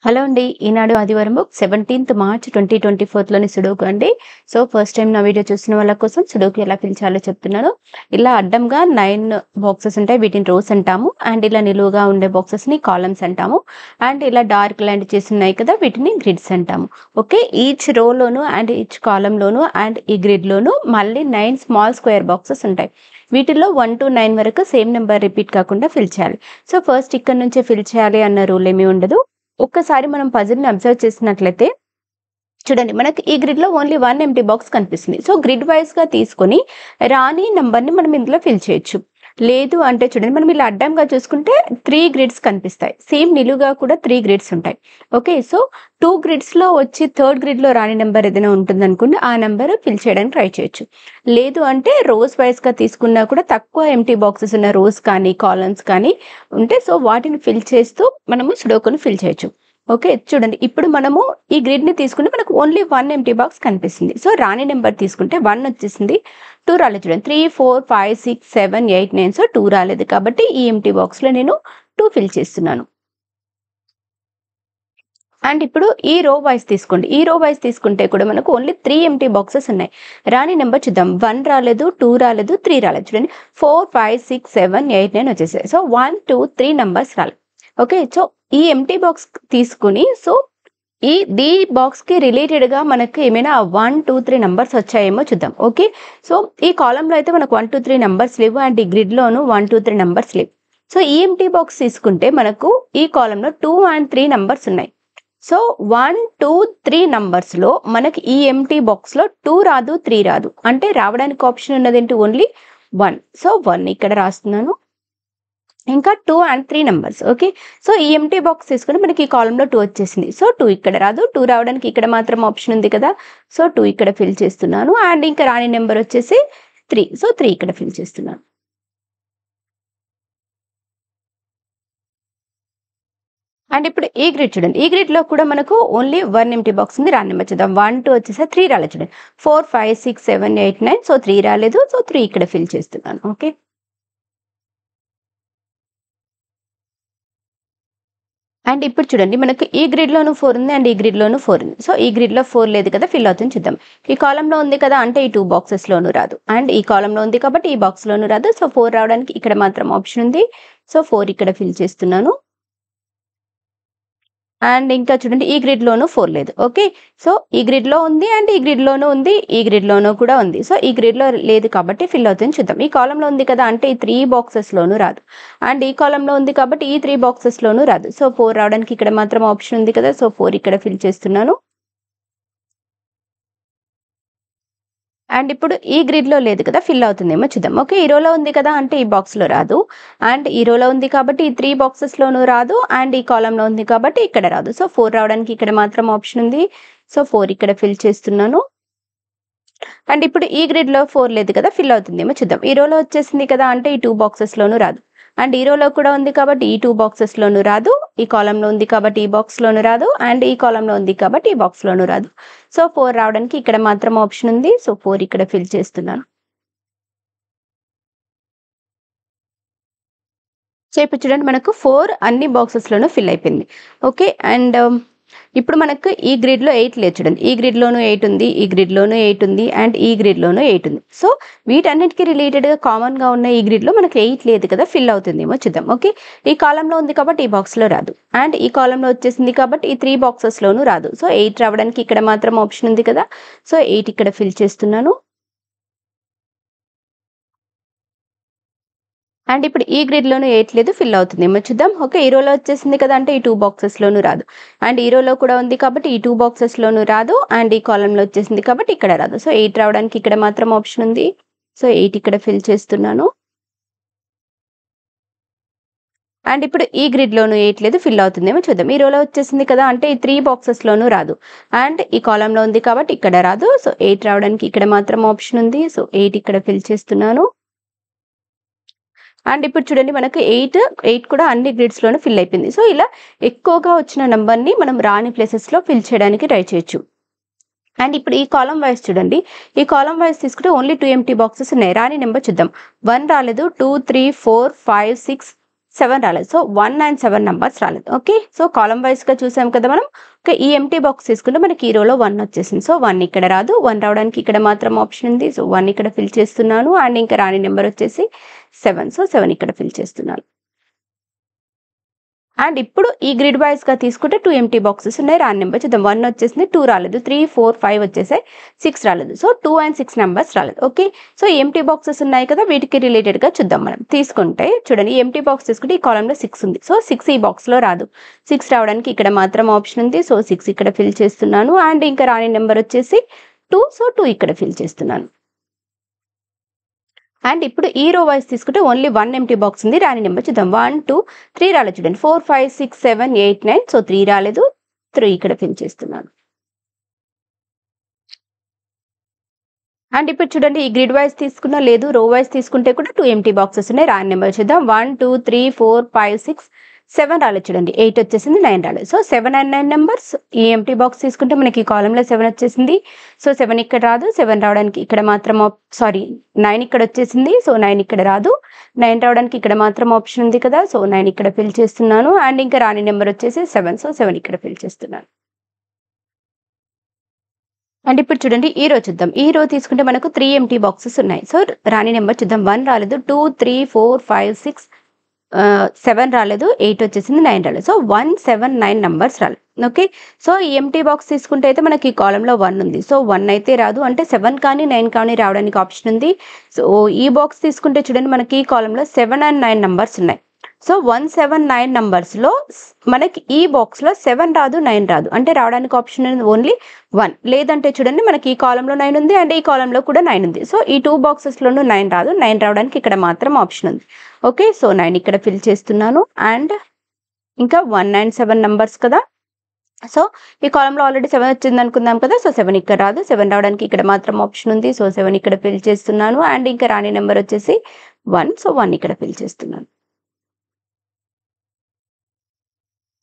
Hello అండి. ఈనాడు ఆదివారం book 17th March 2024లోని sudoku అండి. సో ఫస్ట్ టైం నా వీడియో చూసిన వాళ్ళ కోసం సుడోకు ఎలా ఫిల్ చేయాలో చెప్తున్నాను. ఇలా అడ్డంగా 9 బాక్సెస్ ఉంటాయి. వీటిని రోస్ అంటాము. అండ్ ఇలా నిలువుగా ఉండే బాక్సెస్ని కాలమ్స్ అంటాము. అండ్ ఇలా డార్క్ లైన్ చేసి ఉన్నాయి కదా, వీటిని గ్రిడ్స్ అంటాము. ఓకే, ఈచ్ రోలోను అండ్ ఈచ్ కాలంలోను అండ్ ఈ గ్రిడ్లోను మళ్ళీ 9 స్మాల్ స్క్వేర్ బాక్సెస్ ఉంటాయి. వీటిల్లో 1 to 9 వరకు సేమ్ నెంబర్ రిపీట్ కాకుండా ఫిల్ చేయాలి. సో ఫస్ట్ ఇక్కడ నుంచే ఫిల్ చేయాలి అన్న రూల్ ఏమీ ఉండదు. ఒక్కసారి మనం పజిల్ని అబ్జర్వ్ చేసినట్లయితే చూడండి, మనకి ఈ గ్రిడ్ లో ఓన్లీ 1 ఎంటీ బాక్స్ కనిపిస్తుంది. సో గ్రిడ్ వైజ్ గా తీసుకొని రాని నంబర్ ని మనం ఇందులో ఫిల్ చేయొచ్చు. లేదు అంటే చూడండి, మనం ఇలా అడ్డంగా చూసుకుంటే 3 గ్రిడ్స్ కనిపిస్తాయి. సేమ్ నిలువుగా కూడా 3 గ్రిడ్స్ ఉంటాయి. ఓకే, సో 2 గ్రిడ్స్ లో వచ్చి థర్డ్ గ్రిడ్ లో రాని నెంబర్ ఏదైనా ఉంటుంది అనుకోండి, ఆ నెంబర్ ఫిల్ చేయడానికి ట్రై చేయొచ్చు. లేదు అంటే రోస్ వైజ్ గా తీసుకున్నా కూడా తక్కువ ఎంటీ బాక్సెస్ ఉన్న రోస్ కానీ కాలమ్స్ కానీ ఉంటే సో వాటిని ఫిల్ చేస్తూ మనము సుడోకును ఫిల్ చేయొచ్చు. ఓకే, చూడండి, ఇప్పుడు మనము ఈ గ్రిడ్ ని తీసుకుంటే మనకు ఓన్లీ 1 ఎంటీ బాక్స్ కనిపిస్తుంది. సో రాని నెంబర్ తీసుకుంటే 1 వచ్చేసింది, 2 రాలేదు. చూడండి, 3 4 5 6 7 8 9, సో 2 రాలేదు కాబట్టి ఈ ఎంటీ బాక్స్ లో నేను 2 ఫిల్ చేస్తున్నాను. అండ్ ఇప్పుడు ఈ రో వైజ్ తీసుకోండి. ఈ రో వైజ్ తీసుకుంటే కూడా మనకు ఓన్లీ 3 ఎంటీ బాక్సెస్ ఉన్నాయి. రాని నెంబర్ చూద్దాం. 1 రాలేదు, 2 రాలేదు, 3 రాలేదు. చూడండి, 4 5 6 7 8 9 వచ్చేసాయి. సో 1 2 3 నంబర్స్ రాలేదు. ఓకే, సో ఈ ఎంటీ బాక్స్ తీసుకుని సో ఈ బాక్స్ కి రిలేటెడ్ గా మనకి ఏమైనా 1 2 3 నంబర్స్ వచ్చాయేమో చూద్దాం. ఓకే, సో ఈ కాలంలో అయితే మనకు 1 2 3 నంబర్స్ లేవు అండ్ ఈ గ్రిడ్ లోను 1 2 3 నంబర్స్ లేవు. సో ఈ ఎంటీ బాక్స్ తీసుకుంటే మనకు ఈ కాలంలో 2 and 3 నంబర్స్ ఉన్నాయి. సో 1 2 3 నంబర్స్ లో మనకి ఈ ఎంటీ బాక్స్ లో 2 రాదు, 3 రాదు. అంటే రావడానికి ఆప్షన్ ఉన్నది ఏంటి? ఓన్లీ 1. సో 1 ఇక్కడ రాస్తున్నాను, ఇంకా 2 and 3 నంబర్స్. ఓకే, సో ఈ ఎంటీ బాక్స్ తీసుకుని మనకి ఈ కాలంలో 2 వచ్చేసింది. సో 2 ఇక్కడ రాదు, 2 రావడానికి ఇక్కడ మాత్రం ఆప్షన్ ఉంది కదా. సో 2 ఇక్కడ ఫిల్ చేస్తున్నాను అండ్ ఇంకా రాని నెంబర్ వచ్చేసి 3. సో 3 ఇక్కడ ఫిల్ చేస్తున్నాను. అండ్ ఇప్పుడు ఈ గ్రిడ్ చూడండి, ఈ గ్రిడ్ లో కూడా మనకు ఓన్లీ 1 ఎంటీ బాక్స్ ఉంది. రాని నెంబర్ చూద్దాం. 1 2 వచ్చేసి 3 రాలేదు. చూడండి, 4 5 6 7 8 9, సో 3 రాలేదు. సో 3 ఇక్కడ ఫిల్ చేస్తున్నాను. ఓకే, అండ్ ఇప్పుడు చూడండి, మనకు ఈ గ్రిడ్ లోను 4 ఉంది అండ్ ఈ గ్రిడ్ లోను 4 ఉంది. సో ఈ గ్రిడ్ లో 4 లేదు కదా, ఫిల్ అవుతుంది. చూద్దాం. ఈ కాలంలో ఉంది కదా, అంటే ఈ 2 బాక్సెస్ లోను రాదు. అండ్ ఈ కాలంలో ఉంది కాబట్టి ఈ బాక్స్ లోను రాదు. సో 4 రావడానికి ఇక్కడ మాత్రం ఆప్షన్ ఉంది. సో 4 ఇక్కడ ఫిల్ చేస్తున్నాను. అండ్ ఇంకా చూడండి, ఈ గ్రిడ్ లోను 4 లేదు. ఓకే, సో ఈ గ్రిడ్ లో ఉంది అండ్ ఈ గ్రిడ్ లోను ఉంది, ఈ గ్రిడ్ లోను కూడా ఉంది. సో ఈ గ్రిడ్ లో లేదు కాబట్టి ఫిల్ అవుతుంది. చూద్దాం. ఈ కాలంలో ఉంది కదా, అంటే ఈ 3 బాక్సెస్ లోను రాదు. అండ్ ఈ కాలంలో ఉంది కాబట్టి ఈ 3 బాక్సెస్ లోను రాదు. సో 4 రావడానికి ఇక్కడ మాత్రం ఆప్షన్ ఉంది కదా. సో 4 ఇక్కడ ఫిల్ చేస్తున్నాను. అండ్ ఇప్పుడు ఈ గ్రిడ్ లో లేదు కదా, ఫిల్ అవుతుందేమో చూద్దాం. ఓకే, ఈ రోలో ఉంది కదా, అంటే ఈ బాక్స్ లో రాదు. అండ్ ఈ రోలో ఉంది కాబట్టి ఈ 3 బాక్సెస్ లోను రాదు. అండ్ ఈ కాలంలో ఉంది కాబట్టి ఇక్కడ రాదు. సో 4 రావడానికి ఇక్కడ మాత్రం ఆప్షన్ ఉంది. సో 4 ఇక్కడ ఫిల్ చేస్తున్నాను. అండ్ ఇప్పుడు ఈ గ్రిడ్ లో 4 లేదు కదా, ఫిల్ అవుతుందేమో చూద్దాం. ఈ రోలో వచ్చేసింది కదా, అంటే ఈ 2 బాక్సెస్ లోను రాదు. అండ్ ఈ రోలో కూడా ఉంది కాబట్టి ఈ 2 బాక్సెస్ లోను రాదు. ఈ కాలంలో ఉంది కాబట్టి ఈ బాక్స్ లోను రాదు. అండ్ ఈ కాలంలో ఉంది కాబట్టి ఈ బాక్స్ లోను రాదు. సో 4 రావడానికి ఇక్కడ మాత్రం ఆప్షన్ ఉంది. సో 4 ఇక్కడ ఫిల్ చేస్తున్నాను. సో ఇప్పుడు చూడండి, మనకు 4 అన్ని బాక్సెస్ లోను ఫిల్ అయిపోయింది. ఓకే, అండ్ ఇప్పుడు మనకు ఈ గ్రిడ్ లో 8 లేదు. చూడండి, ఈ గ్రిడ్ లోను 8 ఉంది, ఈ గ్రిడ్ లోను 8 ఉంది అండ్ ఈ గ్రిడ్ లోను 8 ఉంది. సో వీటన్నిటికీ రిలేటెడ్ గా కామన్ గా ఉన్న ఈ గ్రిడ్ లో మనకు 8 లేదు కదా, ఫిల్ అవుతుందేమో చూద్దాం. ఓకే, ఈ కాలంలో ఉంది కాబట్టి ఈ బాక్స్ లో రాదు. అండ్ ఈ కాలంలో వచ్చేసింది కాబట్టి ఈ 3 బాక్సెస్ లోను రాదు. సో 8 రావడానికి ఇక్కడ మాత్రం ఆప్షన్ ఉంది కదా. సో 8 ఇక్కడ ఫిల్ చేస్తున్నాను. అండ్ ఇప్పుడు ఈ గ్రిడ్ లోను 8 లేదు, ఫిల్ అవుతుందేమో చూద్దాం. ఓకే, ఈ రోలో వచ్చేసింది కదా, అంటే ఈ 2 బాక్సెస్ లోను రాదు. అండ్ ఈ రోలో కూడా ఉంది కాబట్టి ఈ 2 బాక్సెస్ లోను రాదు. అండ్ ఈ కాలంలో వచ్చేసింది కాబట్టి ఇక్కడ రాదు. సో 8 రావడానికి ఇక్కడ మాత్రం ఆప్షన్ ఉంది. సో 8 ఇక్కడ ఫిల్ చేస్తున్నాను. అండ్ ఇప్పుడు ఈ గ్రిడ్ లోను 8 లేదు, ఫిల్ అవుతుందేమో చూద్దాం. ఈ రోలో వచ్చేసింది కదా, అంటే ఈ 3 బాక్సెస్ లోను రాదు. అండ్ ఈ కాలంలో ఉంది కాబట్టి ఇక్కడ రాదు. సో 8 రావడానికి ఇక్కడ మాత్రం ఆప్షన్ ఉంది. సో 8 ఇక్కడ ఫిల్ చేస్తున్నాను. అండ్ ఇప్పుడు చూడండి, మనకు 8 కూడా అన్ని గ్రిడ్స్ లోను ఫిల్ అయిపోయింది. సో ఇలా ఎక్కువగా వచ్చిన నంబర్ ని మనం రాని ప్లేసెస్ లో ఫిల్ చేయడానికి ట్రై చేయొచ్చు. అండ్ ఇప్పుడు ఈ కాలం వైజ్ చూడండి, ఈ కాలం వైజ్ తీసుకుంటే ఓన్లీ 2 ఎంటీ బాక్సెస్ ఉన్నాయి. రాని నెంబర్ చూద్దాం. 1 రాలేదు, 2 3 4 5 6 7 రాలేదు. సో 1 అండ్ 7 నంబర్స్ రాలేదు. ఓకే. సో కాలమ్ వైస్‌గా చూసాం కదా మనం. ఓకే. ఈ ఎంప్టీ బాక్స్ తీసుకుంటే మనకి ఈ రోలో 1 వచ్చేసింది. సో 1 ఇక్కడ రాదు. 1 రావడానికి ఇక్కడ మాత్రం ఆప్షన్ ఉంది. సో 1 ఇక్కడ ఫిల్ చేస్తున్నాను. అండ్ ఇంకా రాని నెంబర్ వచ్చేసి 7. సో 7 ఇక్కడ ఫిల్ చేస్తున్నాను. అండ్ ఇప్పుడు ఈ గ్రిడ్ వైస్‌గా తీసుకుంటే 2 ఎంప్టీ బాక్సెస్ ఉన్నాయి. రాని నెంబర్ చూద్దాం. 1 వచ్చేసింది, 2 రాలేదు, 3, 4, 5 వచ్చేసాయి, 6 రాలేదు. సో 2 అండ్ 6 నంబర్స్ రాలేదు. ఓకే. సో ఎంప్టీ బాక్సెస్ ఉన్నాయి కదా, వీటికి రిలేటెడ్‌గా చూద్దాం మనం. తీసుకుంటే చూడండి, ఎంప్టీ బాక్స్ తీసుకుంటే ఈ కాలమ్‌లో 6 ఉంది. సో 6 ఈ బాక్స్‌లో రాదు. 6 రావడానికి ఇక్కడ మాత్రం ఆప్షన్ ఉంది. సో 6 ఇక్కడ ఫిల్ చేస్తున్నాను. అండ్ ఇంకా రాని నెంబర్ వచ్చేసి 2. సో 2 ఇక్కడ ఫిల్ చేస్తున్నాను. అండ్ ఇప్పుడు ఈ రో వైస్ తీసుకుంటే ఓన్లీ 1 ఎంప్టీ బాక్స్ ఉంది. రాని నెంబర్ చూద్దాం. 1, 2, 3 రాలేదు చూడండి. 4, 5, 6, 7, 8, 9. సో 3 రాలేదు. 3 ఇక్కడ ఫిల్ చేస్తున్నాను. అండ్ ఇప్పుడు చూడండి, ఈ గ్రిడ్ వైస్ తీసుకున్నా లేదు, రో వైస్ తీసుకుంటే కూడా 2 ఎంప్టీ బాక్సెస్ ఉన్నాయి. రాని నెంబర్ చూద్దాం. 1, 2, 3, 4, 5, 6, 7 రాలేదు చూడండి. 8 వచ్చేసింది, 9 రాలేదు. So 7 and 9 numbers. ఈ ఎంప్టీ బాక్స్ తీసుకుంటే మనకి ఈ కాలంలో 7 వచ్చేసింది. సో 7 ఇక్కడ రాదు. 7 రావడానికి ఇక్కడ మాత్రం 9 ఇక్కడ వచ్చేసింది. సో 9 ఇక్కడ రాదు. 9 రావడానికి ఇక్కడ మాత్రం ఆప్షన్ ఉంది కదా. సో 9 ఇక్కడ ఫిల్ చేస్తున్నాను. అండ్ ఇంకా రాని నెంబర్ వచ్చేసి 7. సో 7 ఇక్కడ ఫిల్ చేస్తున్నాను. అండ్ ఇప్పుడు చూడండి, ఈ రో చూద్దాం. ఈ రో తీసుకుంటే మనకు 3 ఎంప్టీ బాక్సెస్ ఉన్నాయి. సో రాని నెంబర్ చూద్దాం. 1 రాలేదు, 2, 3, 4, 5, 6, 7 రాలేదు, 8 వచ్చేసింది, 9 రాలేదు. సో 1, 7, 9 నంబర్స్ రాలేదు. ఓకే. సో ఈ ఎంప్టీ బాక్స్ తీసుకుంటే అయితే మనకి ఈ కాలంలో 1 ఉంది. సో 1 అయితే రాదు. అంటే 7 కానీ 9 కానీ రావడానికి ఆప్షన్ ఉంది. సో ఈ బాక్స్ తీసుకుంటే చూడండి, మనకి ఈ కాలంలో 7 అండ్ 9 నంబర్స్ ఉన్నాయి. సో 1, 7, 9 నంబర్స్లో మనకి ఈ బాక్స్లో 7 రాదు, 9 రాదు. అంటే రావడానికి ఆప్షన్ ఓన్లీ 1. లేదంటే చూడండి, మనకి ఈ కాలంలో 9 ఉంది అండ్ ఈ కాలంలో కూడా 9 ఉంది. సో ఈ 2 బాక్సెస్లోనూ 9 రాదు. 9 రావడానికి ఇక్కడ మాత్రం ఆప్షన్ ఉంది. ఓకే. సో 9 ఇక్కడ ఫిల్ చేస్తున్నాను. అండ్ ఇంకా 1 అండ్ 7 నంబర్స్ కదా. సో ఈ కాలంలో ఆల్రెడీ 7 వచ్చింది అనుకుందాం కదా. సో 7 ఇక్కడ రాదు. 7 రావడానికి ఇక్కడ మాత్రం ఆప్షన్ ఉంది. సో 7 ఇక్కడ ఫిల్ చేస్తున్నాను. అండ్ ఇంకా రాని నెంబర్ వచ్చేసి 1. సో 1 ఇక్కడ ఫిల్ చేస్తున్నాను.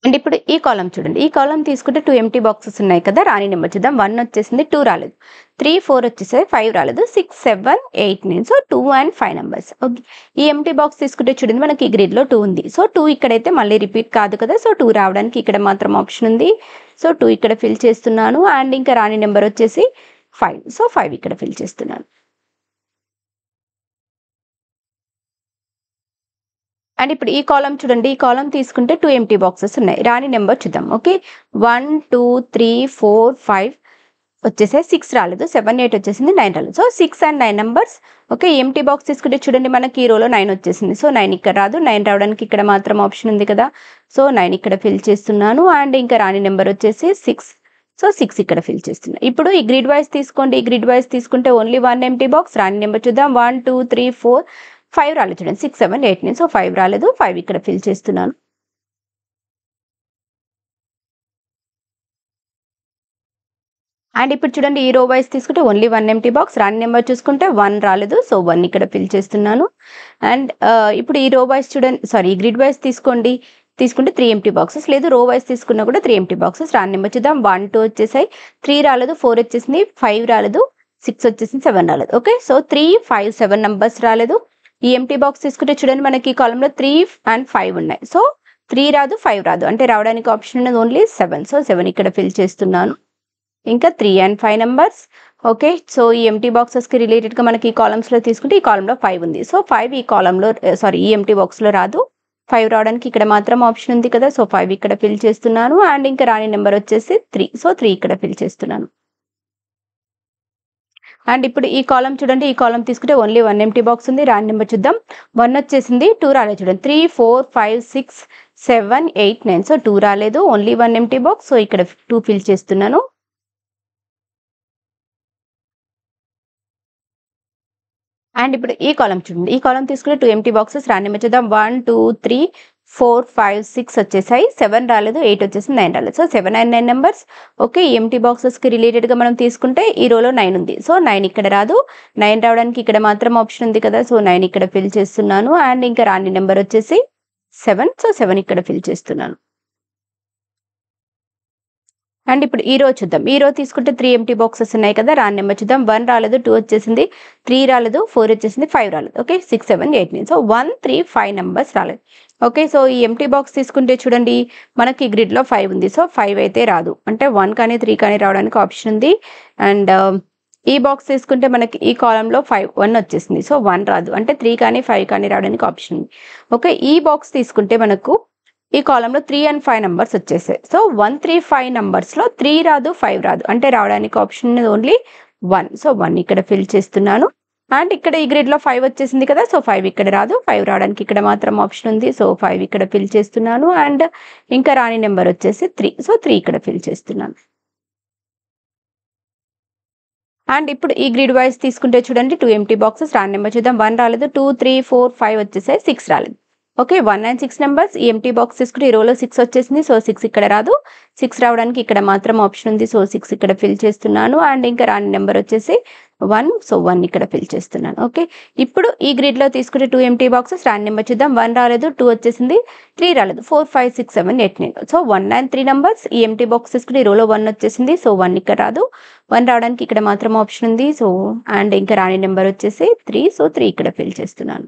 అండ్ ఇప్పుడు ఈ కాలం చూడండి. ఈ కాలం తీసుకుంటే 2 ఎంప్టీ బాక్సెస్ ఉన్నాయి కదా. రాని నెంబర్ చూద్దాం. 1 వచ్చేసింది, 2 రాలేదు, 3, 4 వచ్చేసాయి, 5 రాలేదు, 6, 7, 8, 9. So 2 and 5 numbers. ఓకే. ఈ ఎంప్టీ బాక్స్ తీసుకుంటే చూడండి, మనకి ఈ గ్రిడ్లో 2 ఉంది. సో 2 ఇక్కడైతే మళ్ళీ రిపీట్ కాదు కదా. సో 2 రావడానికి ఇక్కడ మాత్రం ఆప్షన్ ఉంది. సో 2 ఇక్కడ ఫిల్ చేస్తున్నాను. అండ్ ఇంకా రాని నెంబర్ వచ్చేసి 5. సో 5 ఇక్కడ ఫిల్ చేస్తున్నాను. అండ్ ఇప్పుడు ఈ కాలం చూడండి. ఈ కాలం తీసుకుంటే 2 ఎంప్టీ బాక్సెస్ ఉన్నాయి. రాని నెంబర్ చూద్దాం. ఓకే. 1, 2, 3, 4, 5 వచ్చేసాయి, 6 రాలేదు, 7, 8 వచ్చేసింది, 9 రాలేదు. So 6 and 9 numbers. Okay. Empty box తీసుకుంటే చూడండి, మనకి ఈ రోలో 9 వచ్చేసింది. సో 9 ఇక్కడ రాదు. 9 రావడానికి ఇక్కడ మాత్రం ఆప్షన్ ఉంది కదా. సో 9 ఇక్కడ ఫిల్ చేస్తున్నాను. అండ్ ఇంకా రాని నెంబర్ వచ్చేసి 6. సో 6 ఇక్కడ ఫిల్ చేస్తున్నాను. ఇప్పుడు ఈ గ్రిడ్ వైస్ తీసుకోండి. ఈ గ్రిడ్ వైస్ తీసుకుంటే ఓన్లీ 1 ఎంప్టీ బాక్స్. రాని నెంబర్ చూద్దాం. 1, 2, 3, 4, 5 రాలేదు చూడండి. 6, 7, 8, 9. సో 5 రాలేదు. 5 ఇక్కడ ఫిల్ చేస్తున్నాను. అండ్ ఇప్పుడు చూడండి, ఈ రో వైస్ తీసుకుంటే ఓన్లీ 1 ఎంప్టీ బాక్స్. రాని నెంబర్ చూసుకుంటే 1 రాలేదు. సో 1 ఇక్కడ ఫిల్ చేస్తున్నాను. అండ్ ఇప్పుడు ఈ రో వైస్ చూడండి, ఈ గ్రిడ్ వైస్ తీసుకుంటే 3 ఎంప్టీ బాక్సెస్. లేదు, రో వైస్ తీసుకున్నా కూడా 3 ఎంప్టీ బాక్సెస్. రాని నెంబర్ చూద్దాం. 1, 2 వచ్చేసాయి, 3 రాలేదు, 4 వచ్చేసింది, 5 రాలేదు, 6 వచ్చేసింది, 7 రాలేదు. ఓకే. సో 3, 5, 7 నంబర్స్ రాలేదు. ఈ ఎంప్టీ బాక్స్ తీసుకుంటే చూడండి, మనకి ఈ కాలంలో 3 అండ్ 5 ఉన్నాయి. సో 3 రాదు, 5 రాదు. అంటే రావడానికి ఆప్షన్ ఉన్నది ఓన్లీ 7. సో 7 ఇక్కడ ఫిల్ చేస్తున్నాను. ఇంకా 3 అండ్ 5 నంబర్స్. ఓకే. సో ఈ ఎంప్టీ బాక్సెస్కి రిలేటెడ్గా మనకి ఈ కాలమ్స్లో తీసుకుంటే ఈ కాలంలో 5 ఉంది. సో 5 ఈ కాలంలో ఈ ఎంప్టీ బాక్స్లో రాదు. 5 రావడానికి ఇక్కడ మాత్రం ఆప్షన్ ఉంది కదా. సో 5 ఇక్కడ ఫిల్ చేస్తున్నాను. అండ్ ఇంకా రాని నెంబర్ వచ్చేసి 3. సో 3 ఇక్కడ ఫిల్ చేస్తున్నాను. అండ్ ఇప్పుడు ఈ కాలం చూడండి. ఈ కాలం తీసుకుంటే ఓన్లీ 1 ఎంప్టీ బాక్స్ ఉంది. రాని నెంబర్ చూద్దాం. 1 వచ్చేసింది, 2 రాలేదు చూడండి. 3, 4, 5, 6, 7, 8, 9. సో 2 రాలేదు. Only 1 empty box. సో ఇక్కడ 2 ఫిల్ చేస్తున్నాను. అండ్ ఇప్పుడు ఈ కాలం చూడండి. ఈ కాలం తీసుకుంటే 2 ఎంప్టీ బాక్సెస్. రాని నెంబర్ చూద్దాం. 1, 2, 3, 4, 5, 6 వచ్చేసాయి, 7 రాలేదు, 8 వచ్చేసింది, 9 రాలేదు. So 7 and 9 numbers. ఓకే. ఈ ఎంప్టీ బాక్సెస్కి రిలేటెడ్గా మనం తీసుకుంటే ఈ రోలో 9 ఉంది. సో 9 ఇక్కడ రాదు. 9 రావడానికి ఇక్కడ మాత్రం ఆప్షన్ ఉంది కదా. సో 9 ఇక్కడ ఫిల్ చేస్తున్నాను. అండ్ ఇంకా రాని నెంబర్ వచ్చేసి 7. సో 7 ఇక్కడ ఫిల్ చేస్తున్నాను. అండ్ ఇప్పుడు ఈ రో చూద్దాం. ఈ రో తీసుకుంటే 3 ఎంప్టీ బాక్సెస్ ఉన్నాయి కదా. రాని నెంబర్ చూద్దాం. 1 రాలేదు, 2 వచ్చేసింది, 3 రాలేదు, 4 వచ్చేసింది, 5 రాలేదు. ఓకే, 6 7 8 9. సో 1 3 5 నెంబర్స్ రాలేదు. ఓకే, సో ఈ ఎంప్టీ బాక్స్ తీసుకుంటే చూడండి, మనకి గ్రిడ్లో 5 ఉంది. సో 5 అయితే రాదు, అంటే 1 కానీ 3 కానీ రావడానికి ఆప్షన్ ఉంది. అండ్ ఈ బాక్స్ తీసుకుంటే మనకి ఈ కాలంలో 1 వచ్చేసింది. సో 1 రాదు, అంటే 3 కానీ 5 కానీ రావడానికి ఆప్షన్ ఉంది. ఓకే, ఈ బాక్స్ తీసుకుంటే మనకు ఈ కాలంలో 3 and 5 నెంబర్స్ వచ్చేసాయి. సో 1 3 5 నెంబర్స్లో 3 రాదు, 5 రాదు, అంటే రావడానికి ఆప్షన్ ఓన్లీ 1. సో 1 ఇక్కడ ఫిల్ చేస్తున్నాను. అండ్ ఇక్కడ ఈ గ్రిడ్లో 5 వచ్చేసింది కదా. సో 5 ఇక్కడ రాదు, 5 రావడానికి ఇక్కడ మాత్రం ఆప్షన్ ఉంది. సో 5 ఇక్కడ ఫిల్ చేస్తున్నాను. అండ్ ఇంకా రాని నెంబర్ వచ్చేసి 3. సో 3 ఇక్కడ ఫిల్ చేస్తున్నాను. అండ్ ఇప్పుడు ఈ గ్రిడ్ వైజ్ తీసుకుంటే చూడండి, 2 ఎంప్టీ బాక్సెస్. రాని నెంబర్ చూద్దాం. 1 రాలేదు, 2 3 4 5 వచ్చేసాయి, 6 రాలేదు. Okay, 1 and 6 numbers. ఈ ఎంప్టీ బాక్స్ తీసుకుంటే ఈ రోలో 6 వచ్చేసింది. సో 6 ఇక్కడ రాదు, 6 రావడానికి ఇక్కడ మాత్రం ఆప్షన్ ఉంది. సో 6 ఇక్కడ ఫిల్ చేస్తున్నాను. అండ్ ఇంకా రాని నెంబర్ వచ్చేసి 1. సో 1 ఇక్కడ ఫిల్ చేస్తున్నాను. ఓకే, ఇప్పుడు ఈ గ్రిడ్లో తీసుకుంటే 2 ఎంప్టీ బాక్సెస్. రాని నెంబర్ చూద్దాం. 1 రాలేదు, 2 వచ్చేసింది, 3 రాలేదు, 4 5 6 7 8 9. So 1 and 3 numbers. ఈ ఎంప్టీ బాక్స్ తీసుకుంటే ఈ రోలో 1 వచ్చేసింది. సో 1 ఇక్కడ రాదు, 1 రావడానికి ఇక్కడ మాత్రం ఆప్షన్ ఉంది. సో అండ్ ఇంకా రాని నెంబర్ వచ్చేసి 3. సో 3 ఇక్కడ ఫిల్ చేస్తున్నాను.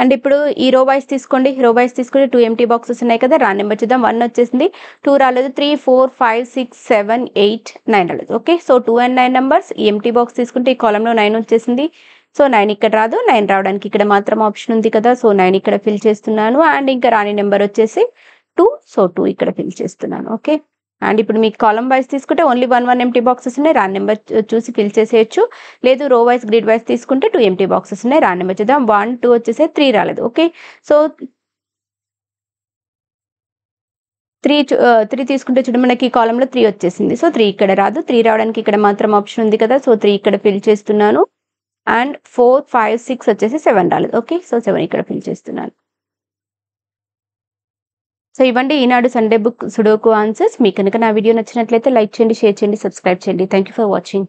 అండ్ ఇప్పుడు ఈ రో వైస్ తీసుకోండి. రో వైస్ తీసుకుంటే 2 ఎంప్టీ బాక్సెస్ ఉన్నాయి కదా. రాని నెంబర్ చూద్దాం. 1 వచ్చేసింది, 2 రాలేదు, 3 4 5 6 7 8 9 రాలేదు. Okay, so 2 and 9 numbers. ఈ ఎంప్టీ బాక్స్ తీసుకుంటే ఈ కాలంలో 9 వచ్చేసింది. సో 9 ఇక్కడ రాదు, 9 రావడానికి ఇక్కడ మాత్రం ఆప్షన్ ఉంది కదా. సో 9 ఇక్కడ ఫిల్ చేస్తున్నాను. అండ్ ఇంకా రాని నెంబర్ వచ్చేసి 2. సో 2 ఇక్కడ ఫిల్ చేస్తున్నాను. ఓకే, అండ్ ఇప్పుడు మీకు కాలం వైజ్ తీసుకుంటే ఓన్లీ 1 1 ఎంప్టీ బాక్సెస్ ఉన్నాయి. రాని నెంబర్ చూసి ఫిల్ చేసేయచ్చు. లేదు రో వైజ్ గ్రిడ్ వైజ్ తీసుకుంటే 2 ఎంప్టీ బాక్సెస్ ఉన్నాయి. రాని నెంబర్ చూద్దాం. 1 2 వచ్చేసి 3 రాలేదు. ఓకే, సో 3 తీసుకుంటే చూడండి, మనకి ఈ కాలంలో 3 వచ్చేసింది. సో 3 ఇక్కడ రాదు, 3 రావడానికి ఇక్కడ మాత్రం ఆప్షన్ ఉంది కదా. సో 3 ఇక్కడ ఫిల్ చేస్తున్నాను. అండ్ 4 5 6 వచ్చేసి 7 రాలేదు. ఓకే, సో 7 ఇక్కడ ఫిల్ చేస్తున్నాను. సో ఇవ్వండి ఈనాడు సండే బుక్ సుడోకు ఆన్సర్స్. మీకు కనుక నా వీడియో నచ్చినట్లయితే లైక్ చేయండి, షేర్ చేయండి, సబ్స్క్రైబ్ చేయండి. Thank you for watching.